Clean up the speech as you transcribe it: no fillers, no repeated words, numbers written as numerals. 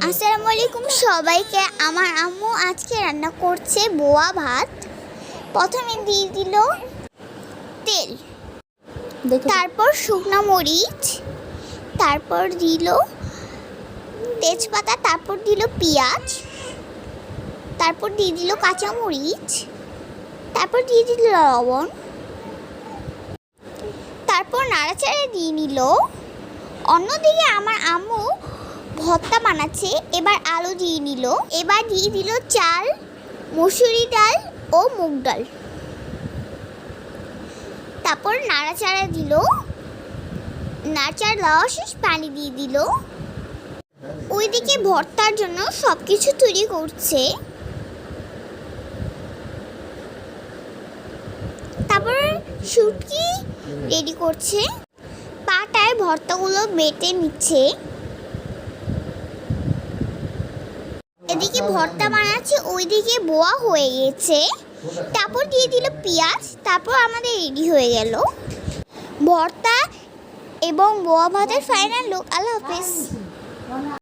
আসসালামু আলাইকুম সবাইকে। আমার আম্মু আজকে রান্না করছে বোয়া ভাত। প্রথমে দিয়ে দিল তেল, তারপর শুকনো মরিচ, তারপর দিল তেজপাতা, তারপর দিল পেঁয়াজ, তারপর দিয়ে দিল কাঁচা মরিচ, তারপর দিয়ে দিল লবণ, তারপর নাড়াচাড়া দিয়ে নিল। অন্যদিকে আমার আম্মু ভর্তা বানাচ্ছে। এবার আলু দিয়ে নিল। এবার দিয়ে দিল চাল, মসুরি ডাল ও মুগ ডাল। তারপর নাড়াচাড়া দিল। নাড়াচাড়া দেওয়া শেষ, পানি দিয়ে দিল। ওইদিকে ভর্তার জন্য সব কিছু তৈরি করছে। তারপর শুটকি রেডি করছে। পাটায় ভর্তাগুলো বেটে নিচ্ছে। এদিকে ভর্তা বানাচ্ছে, ওইদিকে বোয়া হয়ে গেছে। তারপর দিয়ে দিল পেঁয়াজ। তারপর আমাদের রেডি হয়ে গেল ভর্তা এবং বোয়া ভাতের ফাইনাল লুক। আল্লাহ হাফেজ।